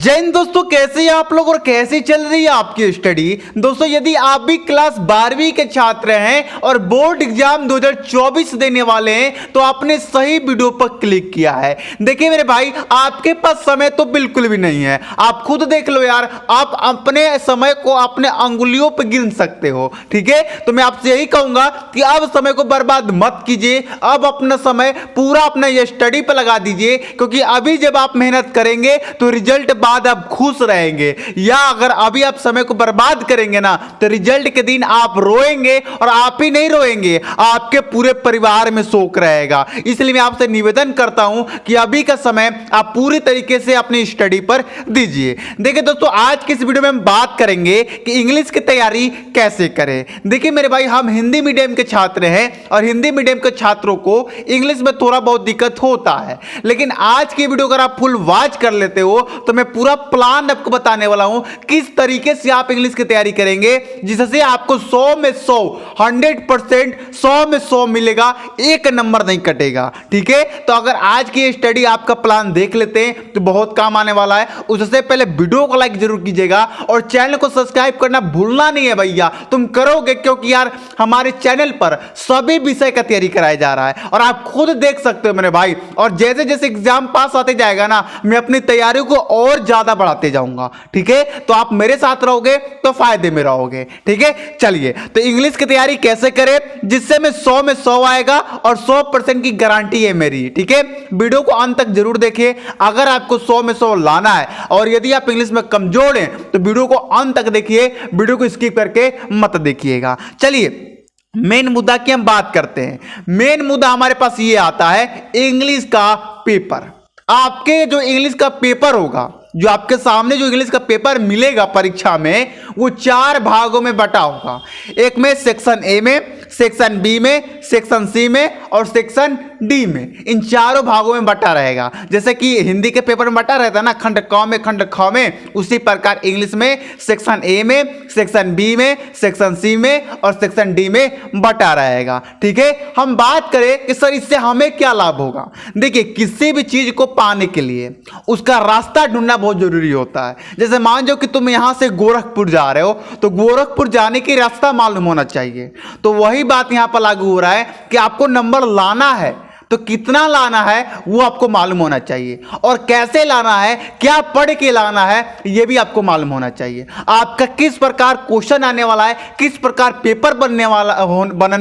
जय हिंद दोस्तों, कैसे हैं आप लोग और कैसी चल रही है आपकी स्टडी। दोस्तों, यदि आप भी क्लास 12वीं के छात्र हैं और बोर्ड एग्जाम 2024 देने वाले हैं तो आपने सही वीडियो पर क्लिक किया है। देखिए मेरे भाई, आपके पास समय तो बिल्कुल भी नहीं है। आप खुद देख लो यार, आप अपने समय को अपने अंगुलियों पर गिन सकते हो। ठीक है, तो मैं आपसे यही कहूंगा कि अब समय को बर्बाद मत कीजिए। अब अपना समय पूरा अपना ये स्टडी पर लगा दीजिए, क्योंकि अभी जब आप मेहनत करेंगे तो रिजल्ट बाद आप खुश रहेंगे। या अगर अभी आप समय को बर्बाद करेंगे ना तो रिजल्ट के दिन आप रोएंगे, और आप ही नहीं रोएंगे, आपके पूरे परिवार में शोक रहेगा। इसलिए मैं आपसे निवेदन करता हूं कि अभी का समय आप पूरी तरीके से अपनी स्टडी पर दीजिए। देखिए दोस्तों, आज की इस वीडियो में हम बात करेंगे कि इंग्लिश की तैयारी कैसे करें। देखिए मेरे भाई, हम हिंदी मीडियम के छात्र हैं और हिंदी मीडियम के छात्रों को इंग्लिश में थोड़ा बहुत दिक्कत होता है, लेकिन आज की वीडियो अगर आप फुल वॉच कर लेते हो तो मैं पूरा प्लान आपको बताने वाला हूं किस तरीके से आप इंग्लिश की तैयारी करेंगे जिससे आपको 100 में 100 100% 100 में 100 मिलेगा, एक नंबर नहीं कटेगा। ठीक है, तो अगर आज की स्टडी आपका प्लान देख लेते हैं तो बहुत काम आने वाला है। उससे पहले वीडियो को लाइक जरूर कीजिएगा और चैनल को सब्सक्राइब करना भूलना नहीं है भैया। तुम करोगे क्योंकि यार हमारे चैनल पर सभी विषय का तैयारी कराया जा रहा है और आप खुद देख सकते हो मेरे भाई। और जैसे जैसे एग्जाम पास आते जाएगा ना, मैं अपनी तैयारी को और ज्यादा बढ़ाते जाऊंगा। ठीक है, तो आप मेरे साथ रहोगे तो फायदे में रहोगे। ठीक है, चलिए तो इंग्लिश की तैयारी कैसे करें जिससे मैं 100 में 100 आएगा और 100% की गारंटी है मेरी। ठीक है, वीडियो को अंत तक जरूर देखिए अगर आपको 100 में 100 लाना है। और यदि आप इंग्लिश में कमजोर हैं तो वीडियो को अंत तक देखिए, वीडियो को स्किप करके मत देखिएगा। चलिए मेन मुद्दा की हम बात करते हैं। मेन मुद्दा हमारे पास ये आता है इंग्लिश का पेपर। आपके जो इंग्लिश का पेपर होगा, जो आपके सामने जो इंग्लिश का पेपर मिलेगा परीक्षा में, वो 4 भागों में बटा होगा। एक में सेक्शन ए में, सेक्शन बी में, सेक्शन सी में और सेक्शन डी में। इन चारों भागों में बटा रहेगा। जैसे कि हिंदी के पेपर में बटा रहता है ना, खंड क में खंड ख में, उसी प्रकार इंग्लिश में सेक्शन ए में, सेक्शन बी में, सेक्शन सी में और सेक्शन डी में बटा रहेगा। ठीक है, हम बात करें कि सर इससे हमें क्या लाभ होगा। देखिए, किसी भी चीज को पाने के लिए उसका रास्ता ढूंढना बहुत जरूरी होता है। जैसे मान लो कि तुम यहां से गोरखपुर जा रहे हो तो गोरखपुर जाने की रास्ता मालूम होना चाहिए। तो वही बात यहां पर लागू हो रहा है कि आपको नंबर लाना है तो कितना लाना है वो आपको मालूम होना चाहिए, और कैसे लाना है, क्या पढ़ के लाना है, ये भी आपको मालूम होना चाहिए। आपका किस प्रकार क्वेश्चन आने वाला है, किस प्रकार पेपर बनने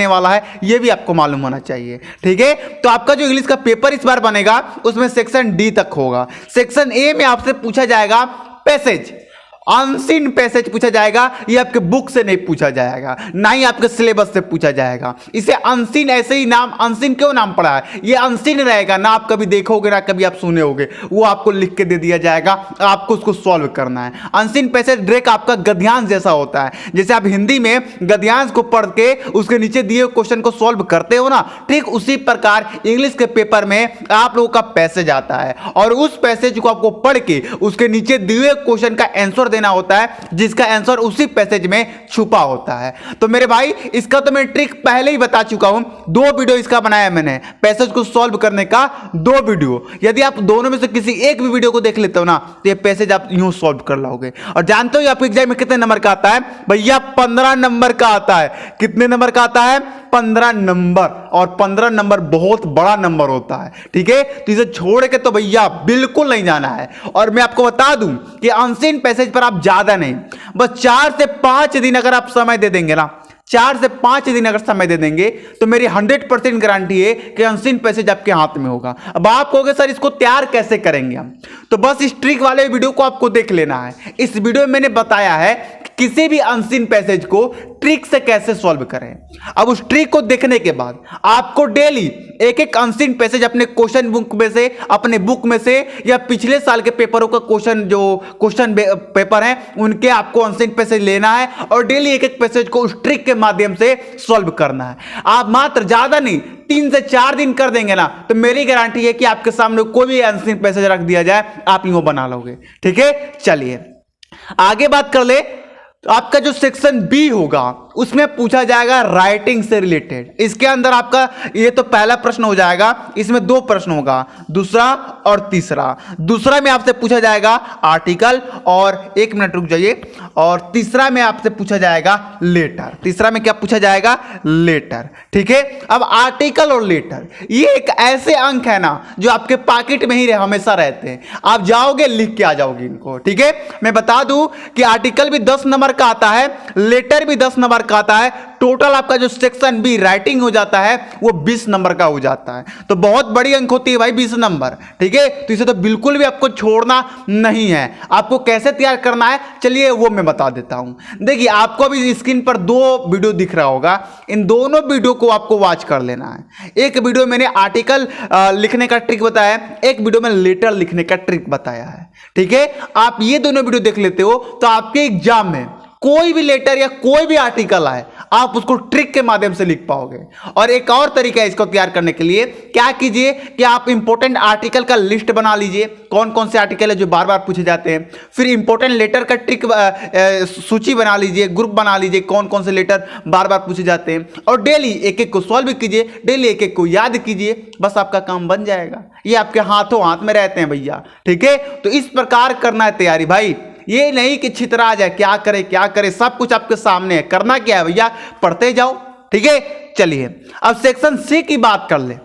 वाला है, ये भी आपको मालूम होना चाहिए। ठीक है, तो आपका जो इंग्लिश का पेपर इस बार बनेगा उसमें सेक्शन डी तक होगा। सेक्शन ए में आपसे पूछा जाएगा पैसेज, अनसीन पैसेज पूछा जाएगा। ये आपके बुक से नहीं पूछा जाएगा, ना ही आपके सिलेबस से पूछा जाएगा। इसे अनसीन ऐसे ही नाम, अनसीन क्यों नाम पड़ा है, ये अनसीन रहेगा ना, आप कभी देखोगे ना कभी आप सुने होगे। वो आपको लिख के दे दिया जाएगा, आपको उसको सॉल्व करना है। अनसीन पैसेज डायरेक्ट आपका गद्यांश जैसा होता है। जैसे आप हिंदी में गद्यांश को पढ़ के उसके नीचे दिए क्वेश्चन को सॉल्व करते हो ना, ठीक उसी प्रकार इंग्लिश के पेपर में आप लोगों का पैसेज आता है और उस पैसेज को आपको पढ़ के उसके नीचे दिए क्वेश्चन का आंसर देना होता है, जिसका आंसर उसी पैसेज में छुपा होता है। तो मेरे भाई, इसका तो मैं ट्रिक पहले ही बता चुका हूं, 2 वीडियो इसका बनाया मैंने, पैसेज को सॉल्व करने का 2 वीडियो। यदि आप दोनों में से किसी एक भी वीडियो को देख लेते हो ना तो ये पैसेज आप यूं सॉल्व कर लोगे। और जानते हो आपके एग्जाम में कितने नंबर का आता है भैया? 15 नंबर का आता है। कितने नंबर का आता है? 15 नंबर। और 15 नंबर बहुत बड़ा नंबर होता है। ठीक है, तो इसे छोड़ के तो भैया बिल्कुल नहीं जाना है। और मैं आपको बता दूं कि अनसीन पैसेज पर आप ज्यादा नहीं, बस 4 से 5 दिन अगर आप समय दे देंगे ना, 4 से 5 दिन अगर समय दे देंगे तो मेरी 100% गारंटी है कि अनसीन पैसेज आपके हाथ में होगा। अब आप कहोगे सर इसको तैयार कैसे करेंगे हम, तो बस इस ट्रिक वाले वीडियो को आपको देख लेना है। इस वीडियो में मैंने बताया है किसी भी अनसीन पैसेज को ट्रिक से कैसे सॉल्व करें। अब उस ट्रिक को देखने के बाद आपको डेली एक एक अनसीन पैसेज अपने क्वेश्चन बुक में से, अपने बुक में से, या पिछले साल के पेपरों का क्वेश्चन पेपर है उनके आपको अनसीन पैसेज लेना है और डेली एक एक पैसेज को उस ट्रिक के माध्यम से सॉल्व करना है। आप मात्र ज्यादा नहीं 3 से 4 दिन कर देंगे ना तो मेरी गारंटी है कि आपके सामने कोई भी अनसीन पैसेज रख दिया जाए आप यूं बना लोगे। ठीक है, चलिए आगे बात कर ले। तो आपका जो सेक्शन बी होगा उसमें पूछा जाएगा राइटिंग से रिलेटेड। इसके अंदर आपका ये तो पहला प्रश्न हो जाएगा, इसमें दो प्रश्न होगा, दूसरा और तीसरा। दूसरा में आपसे पूछा जाएगा आर्टिकल, और एक मिनट रुक जाइए, और तीसरा में आपसे पूछा जाएगा लेटर। तीसरा में क्या पूछा जाएगा? लेटर। ठीक है, अब आर्टिकल और लेटर ये एक ऐसे अंक है ना जो आपके पॉकेट में ही हमेशा रहते हैं, आप जाओगे लिख के आ जाओगे इनको। ठीक है, मैं बता दूं कि आर्टिकल भी 10 नंबर का आता है, लेटर भी 10 नंबर का आता है, टोटल आपका जो सेक्शन बी राइटिंग हो जाता है वो 20 नंबर का हो जाता है। तो बहुत बड़ी अंक होती है भाई 20 नंबर। ठीक है, तो इसे तो बिल्कुल भी आपको छोड़ना नहीं है। आपको कैसे तैयार करना है चलिए वो मैं बता देता हूं। देखिए आपको अभी स्क्रीन पर दो वीडियो दिख रहा होगा, इन दोनों वीडियो को आपको वॉच कर लेना है। एक वीडियो मैंने आर्टिकल लिखने का ट्रिक बताया है, एक वीडियो में लेटर लिखने का ट्रिक बताया है। ठीक है, आप ये दोनों वीडियो देख लेते हो तो आपके एग्जाम में कोई भी लेटर या कोई भी आर्टिकल आए आप उसको ट्रिक के माध्यम से लिख पाओगे। और एक और तरीका है इसको तैयार करने के लिए, क्या कीजिए कि आप इंपॉर्टेंट आर्टिकल का लिस्ट बना लीजिए, कौन कौन से आर्टिकल है जो बार बार पूछे जाते हैं। फिर इंपॉर्टेंट लेटर का ट्रिक सूची बना लीजिए, ग्रुप बना लीजिए कौन कौन से लेटर बार बार पूछे जाते हैं, और डेली एक एक को सॉल्व कीजिए, डेली एक एक को याद कीजिए, बस आपका काम बन जाएगा। ये आपके हाथों हाथ में रहते हैं भैया। ठीक है, तो इस प्रकार करना है तैयारी भाई, ये नहीं कि छितरा जाए क्या करे, सब कुछ आपके सामने है। करना क्या है भैया, पढ़ते जाओ। ठीक है, चलिए अब सेक्शन सी की बात कर ले,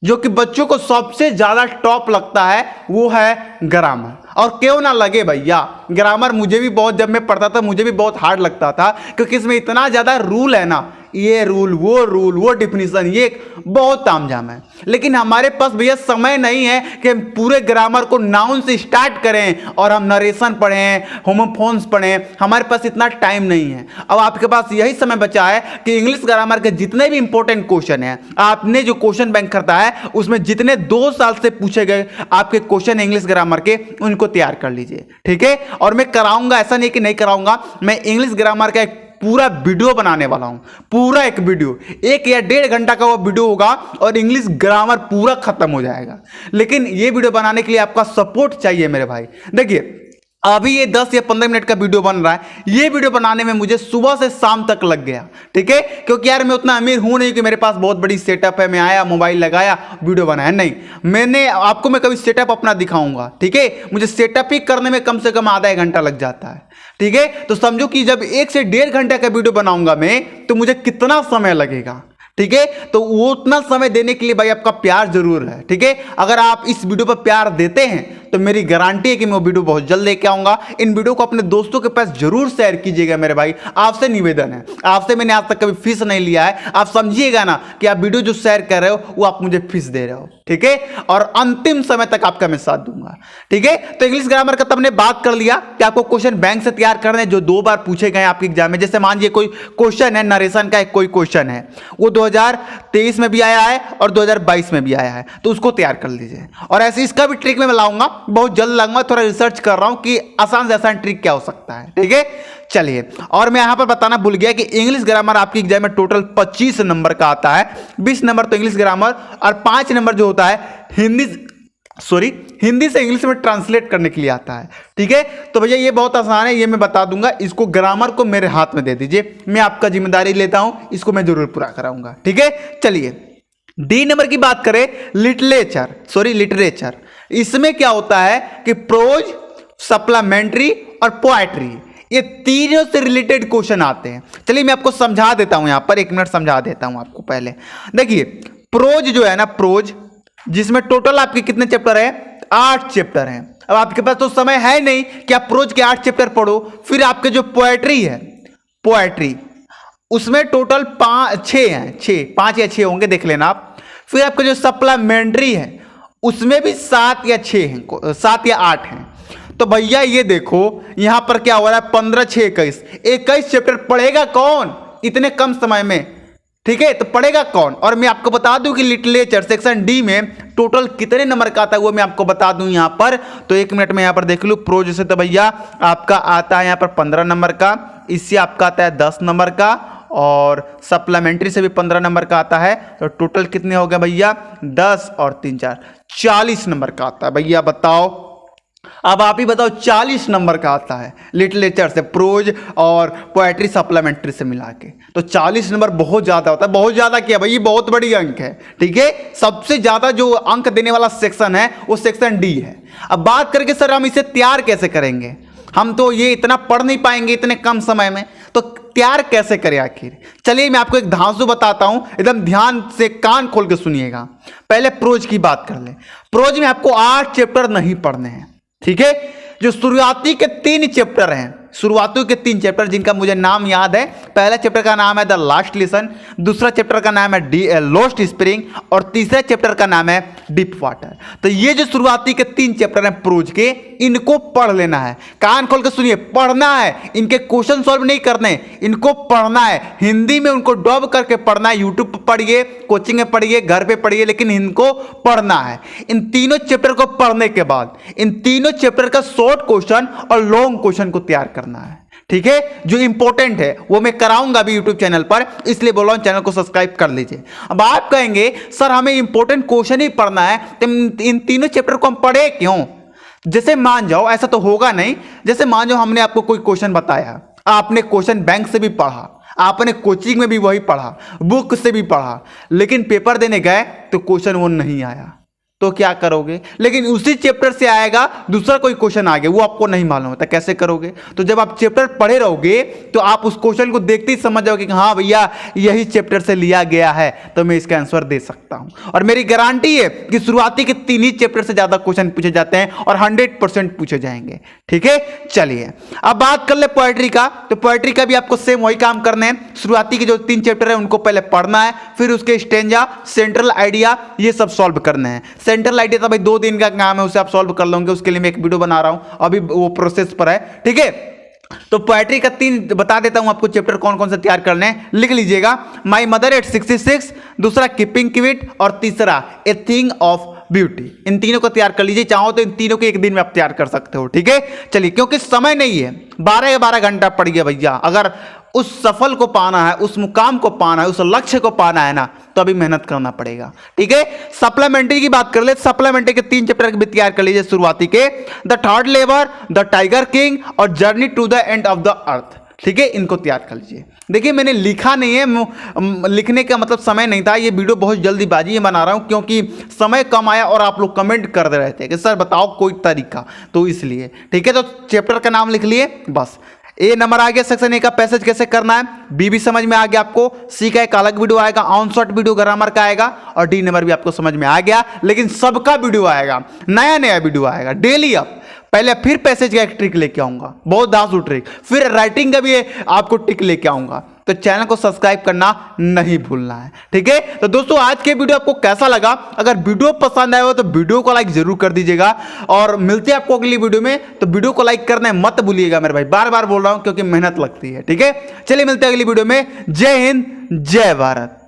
जो कि बच्चों को सबसे ज्यादा टॉप लगता है, वो है ग्रामर। और क्यों ना लगे भैया, ग्रामर मुझे भी बहुत, जब मैं पढ़ता था मुझे भी बहुत हार्ड लगता था, क्योंकि इसमें इतना ज्यादा रूल है ना, ये रूल, वो डिफिनीशन, ये बहुत तामझाम है। लेकिन हमारे पास भैया समय नहीं है कि हम पूरे ग्रामर को नाउन से स्टार्ट करें और हम नरेशन पढ़ें, होमोफोन्स पढ़ें, हमारे पास इतना टाइम नहीं है। अब आपके पास यही समय बचा है कि इंग्लिश ग्रामर के जितने भी इंपॉर्टेंट क्वेश्चन हैं, आपने जो क्वेश्चन बैंक करता है उसमें जितने 2 साल से पूछे गए आपके क्वेश्चन इंग्लिश ग्रामर के, उनको तैयार कर लीजिए। ठीक है, और मैं कराऊंगा, ऐसा नहीं कि नहीं कराऊंगा, मैं इंग्लिश ग्रामर का एक पूरा वीडियो बनाने वाला हूं, पूरा एक वीडियो, 1 या 1.5 घंटा का वो वीडियो होगा और इंग्लिश ग्रामर पूरा खत्म हो जाएगा। लेकिन ये वीडियो बनाने के लिए आपका सपोर्ट चाहिए मेरे भाई। देखिए अभी ये 10 या 15 मिनट का वीडियो बन रहा है, ये वीडियो बनाने में मुझे सुबह से शाम तक लग गया। ठीक है, क्योंकि यार मैं उतना अमीर हूं नहीं कि मेरे पास बहुत बड़ी सेटअप है, मैं आया मोबाइल लगाया वीडियो बनाया, नहीं। मैंने आपको मैं कभी सेटअप अपना दिखाऊंगा। ठीक है, मुझे सेटअप ही करने में कम से कम आधा 1 घंटा लग जाता है। ठीक है, तो समझो कि जब 1 से 1.5 घंटे का वीडियो बनाऊंगा मैं, तो मुझे कितना समय लगेगा। ठीक है, तो वो उतना समय देने के लिए भाई आपका प्यार जरूर है। ठीक है, अगर आप इस वीडियो पर प्यार देते हैं तो मेरी गारंटी है कि मैं वो वीडियो बहुत जल्द लेके आऊंगा। इन वीडियो को अपने दोस्तों के पास जरूर शेयर कीजिएगा मेरे भाई, आपसे निवेदन है। आपसे मैंने आज तक कभी फीस नहीं लिया है, आप समझिएगा ना कि आप वीडियो जो शेयर कर रहे हो वो आप मुझे फीस दे रहे हो। ठीक है, और अंतिम समय तक आपका मैं साथ दूंगा। ठीक है, तो इंग्लिश ग्रामर का तो हमने बात कर लिया कि आपको क्वेश्चन बैंक से तैयार करने जो 2 बार पूछे गए आपके एग्जाम में। जैसे मान लीजिए कोई क्वेश्चन है, नरेशन का एक कोई क्वेश्चन है, वो 2023 में भी आया है और 2022 में भी आया है, तो उसको तैयार कर लीजिए। और ऐसे इसका भी ट्रिक मैं लाऊंगा, बहुत जल्द लाऊंगा, थोड़ा रिसर्च कर रहा हूं कि आसान से आसान ट्रिक क्या हो सकता है। ठीक है, चलिए, और मैं यहां पर बताना भूल गया कि इंग्लिश ग्रामर आपके एग्जाम में टोटल 25 नंबर का आता है। 20 नंबर तो इंग्लिश ग्रामर और 5 नंबर जो होता है हिंदी से इंग्लिश में ट्रांसलेट करने के लिए आता है। ठीक है, तो भैया ये बहुत आसान है, ये मैं बता दूंगा। इसको ग्रामर को मेरे हाथ में दे दीजिए, मैं आपका जिम्मेदारी लेता हूं, इसको मैं जरूर पूरा कराऊंगा। ठीक है, चलिए डी नंबर की बात करें, लिटरेचर। इसमें क्या होता है कि प्रोज, सप्लीमेंट्री और पोएट्री, ये तीनों से रिलेटेड क्वेश्चन आते हैं। चलिए मैं आपको समझा देता हूं, यहां पर 1 मिनट समझा देता हूं आपको। पहले देखिए प्रोज जो है ना, प्रोज जिसमें टोटल आपके कितने चैप्टर है, 8 चैप्टर हैं। अब आपके पास तो समय है नहीं कि आप प्रोज के 8 चैप्टर पढ़ो। फिर आपके जो पोएट्री है, पोएट्री उसमें टोटल 6 हैं, 5 या 6 होंगे, देख लेना आप। फिर आपका जो सप्लीमेंट्री है उसमें भी 7 या 6 हैं, 7 या 8 हैं। तो भैया ये देखो यहां पर क्या हो रहा है, 15, 6, 21 चैप्टर पढ़ेगा कौन इतने कम समय में? ठीक है, तो पढ़ेगा कौन? और मैं आपको बता दूं कि लिटरेचर सेक्शन डी में टोटल कितने नंबर का आता है वो मैं आपको बता दूं यहां पर। तो 1 मिनट में यहां पर देख लूं। प्रोज से तो भैया आपका आता है यहां पर 15 नंबर का, इससे आपका आता है 10 नंबर का, और सप्लीमेंट्री से भी 15 नंबर का आता है। तो टोटल कितने हो गए भैया, 10 और 3 4 40 नंबर का आता है। भैया बताओ अब आप ही बताओ 40 नंबर का आता है लिटरेचर से, प्रोज और पोएट्री सप्लीमेंट्री से मिला के, तो 40 नंबर बहुत ज़्यादा होता है। बहुत ज़्यादा क्या भाई, ये बहुत बड़ी अंक है। ठीक है, सबसे ज़्यादा जो अंक देने वाला सेक्शन है वो सेक्शन डी है। अब बात करके सर हम इसे तैयार कैसे करेंगे, हम तो ये इतना पढ़ नहीं पाएंगे इतने कम समय में, तो तैयार कैसे करें आखिर। चलिए मैं आपको एक धांसू बताता हूं, एकदम ध्यान से कान खोल के सुनिएगा। पहले प्रोज की बात कर ले। प्रोज में आपको 8 चैप्टर नहीं पढ़ने हैं। ठीक है, जो शुरुआती के 3 चैप्टर हैं, शुरुआती के 3 चैप्टर जिनका मुझे नाम याद है, पहला चैप्टर का नाम है द लास्ट लेसन, दूसरा चैप्टर का नाम है लॉस्ट स्प्रिंग, और तीसरा चैप्टर का नाम है डीप वाटर। तो ये जो शुरुआती के 3 चैप्टर हैं प्रोज के, इनको पढ़ लेना है। कान खोल के सुनिए, पढ़ना है, इनके क्वेश्चन सॉल्व नहीं करने, इनको पढ़ना है। हिंदी में उनको डब करके पढ़ना है। यूट्यूब पर पढ़िए, कोचिंग में पढ़िए, घर पे पढ़िए, लेकिन इनको पढ़ना है। इन तीनों चैप्टर को पढ़ने के बाद इन तीनों चैप्टर का शॉर्ट क्वेश्चन और लॉन्ग क्वेश्चन को तैयार करना है। ठीक है, जो इंपॉर्टेंट है वो मैं कराऊंगा अभी यूट्यूब चैनल पर, इसलिए बोल रहा हूं चैनल को सब्सक्राइब कर लीजिए। अब आप कहेंगे सर हमें इंपॉर्टेंट क्वेश्चन ही पढ़ना है, तो इन तीनों चैप्टर को हम पढ़े क्यों। जैसे मान जाओ, ऐसा तो होगा नहीं, जैसे मान जाओ हमने आपको कोई क्वेश्चन बताया, आपने क्वेश्चन बैंक से भी पढ़ा, आपने कोचिंग में भी वही पढ़ा, बुक से भी पढ़ा, लेकिन पेपर देने गए तो क्वेश्चन वो नहीं आया, तो क्या करोगे। लेकिन उसी चैप्टर से आएगा दूसरा कोई क्वेश्चन आ गया, वो आपको नहीं मालूम होता, कैसे करोगे। तो जब आप चैप्टर पढ़े रहोगे तो आप उस क्वेश्चन को देखते ही समझ जाओगे कि हाँ भैया यही चैप्टर से लिया गया है, तो मैं इसका आंसर दे सकता हूं। और मेरी गारंटी है कि शुरुआती के 3 ही चैप्टर से ज्यादा क्वेश्चन पूछे जाते हैं और 100% पूछे जाएंगे। ठीक है, चलिए अब बात कर ले पोएट्री का। तो पोएट्री का भी आपको सेम वही काम करना है। शुरुआती के जो 3 चैप्टर है उनको पहले पढ़ना है, फिर उसके स्टेंजा, सेंट्रल आइडिया, ये सब सॉल्व करने हैं। सेंट्रल आइडिया तो भाई 2 दिन का काम है, उसे आप सॉल्व कर लोगे, उसके लिए मैं एक वीडियो बना रहा हूं, अभी वो प्रोसेस पर है। ठीक है, तो पोएट्री का 3 बता देता हूं आपको चैप्टर कौन कौन से तैयार करने हैं, लिख लीजिएगा। माई मदर एट 66, दूसरा कीपिंग क्विट, और तीसरा ए थिंग ऑफ ब्यूटी। इन तीनों को तैयार कर लीजिए, चाहो तो इन तीनों को एक दिन में आप तैयार कर सकते हो। ठीक है, चलिए क्योंकि समय नहीं है, 12 घंटा पढ़िए भैया। अगर उस सफल को पाना है, उस मुकाम को पाना है, उस लक्ष्य को पाना है ना, तो अभी मेहनत करना पड़ेगा। ठीक है, सप्लीमेंट्री की बात कर ले, सप्लीमेंट्री के 3 चैप्टर भी तैयार कर लीजिए शुरुआती के, the third labour, the tiger king और journey to the end of the earth. ठीक है, इनको तैयार कर लीजिए। देखिए मैंने लिखा नहीं है, लिखने का मतलब समय नहीं था, ये वीडियो बहुत जल्दीबाजी में बना रहा हूँ क्योंकि समय कम आया और आप लोग कमेंट कर रहे थे कि सर बताओ कोई तरीका, तो इसलिए। ठीक है, तो चैप्टर का नाम लिख लिए बस। ए नंबर आ गया, सेक्शन ए का पैसेज कैसे करना है, बी भी समझ में आ गया आपको, सी का एक अलग वीडियो आएगा, ऑन शॉट वीडियो ग्रामर का आएगा, और डी नंबर भी आपको समझ में आ गया। लेकिन सबका वीडियो आएगा, नया नया वीडियो आएगा डेली। अब पहले फिर पैसेज का एक ट्रिक लेके आऊंगा, बहुत धांसू ट्रिक, फिर राइटिंग का भी आपको ट्रिक लेके आऊंगा। तो चैनल को सब्सक्राइब करना नहीं भूलना है। ठीक है, तो दोस्तों आज के वीडियो आपको कैसा लगा, अगर वीडियो पसंद आया हो तो वीडियो को लाइक जरूर कर दीजिएगा, और मिलते हैं आपको अगली वीडियो में। तो वीडियो को लाइक करना मत भूलिएगा मेरे भाई, बार बार बोल रहा हूं क्योंकि मेहनत लगती है। ठीक है, चलिए मिलते हैं अगली वीडियो में। जय हिंद, जय भारत।